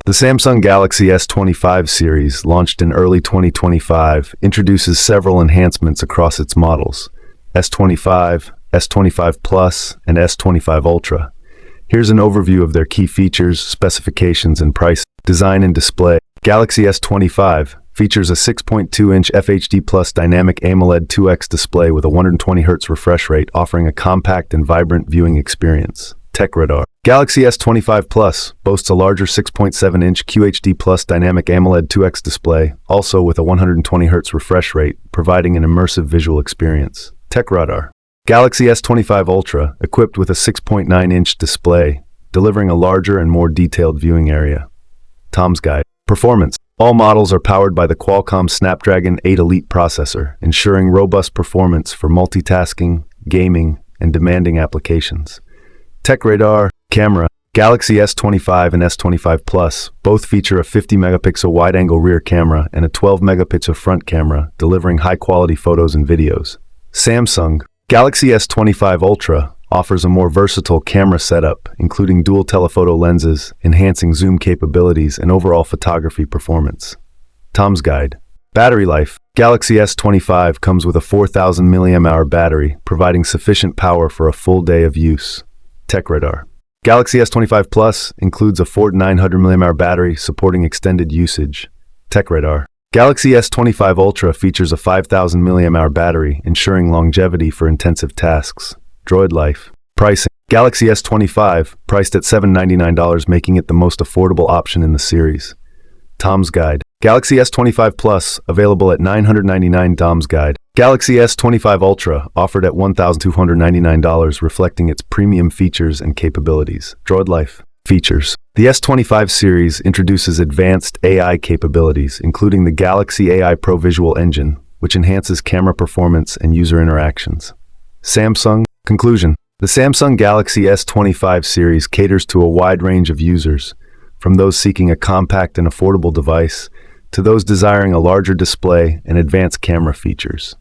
The Samsung Galaxy S25 series, launched in early 2025, introduces several enhancements across its models: S25, S25 Plus, and S25 Ultra. Here's an overview of their key features, specifications, and price. Design and display. Galaxy S25 features a 6.2-inch FHD Plus dynamic AMOLED 2X display with a 120Hz refresh rate, offering a compact and vibrant viewing experience. Tech Radar. Galaxy S25 Plus boasts a larger 6.7-inch QHD Plus dynamic AMOLED 2X display, also with a 120Hz refresh rate, providing an immersive visual experience. Tech Radar. Galaxy S25 Ultra, equipped with a 6.9-inch display, delivering a larger and more detailed viewing area. Tom's Guide. Performance. All models are powered by the Qualcomm Snapdragon 8 Elite processor, ensuring robust performance for multitasking, gaming, and demanding applications. Tech Radar. Camera. Galaxy S25 and S25 Plus both feature a 50-megapixel wide-angle rear camera and a 12-megapixel front camera, delivering high-quality photos and videos. Samsung. Galaxy S25 Ultra offers a more versatile camera setup, including dual telephoto lenses, enhancing zoom capabilities and overall photography performance. Tom's Guide. Battery life. Galaxy S25 comes with a 4,000 mAh battery, providing sufficient power for a full day of use. Tech Radar. Galaxy S25 Plus includes a 4900 mAh battery, supporting extended usage. Tech Radar. Galaxy S25 Ultra features a 5000 mAh battery, ensuring longevity for intensive tasks. Droid Life. Pricing. Galaxy S25, priced at $799, making it the most affordable option in the series. Tom's Guide. Galaxy S25 Plus, available at $999. Tom's Guide. Galaxy S25 Ultra, offered at $1,299, reflecting its premium features and capabilities. Droid Life. Features. The S25 series introduces advanced AI capabilities, including the Galaxy AI Pro Visual Engine, which enhances camera performance and user interactions. Samsung. Conclusion. The Samsung Galaxy S25 series caters to a wide range of users, from those seeking a compact and affordable device to those desiring a larger display and advanced camera features.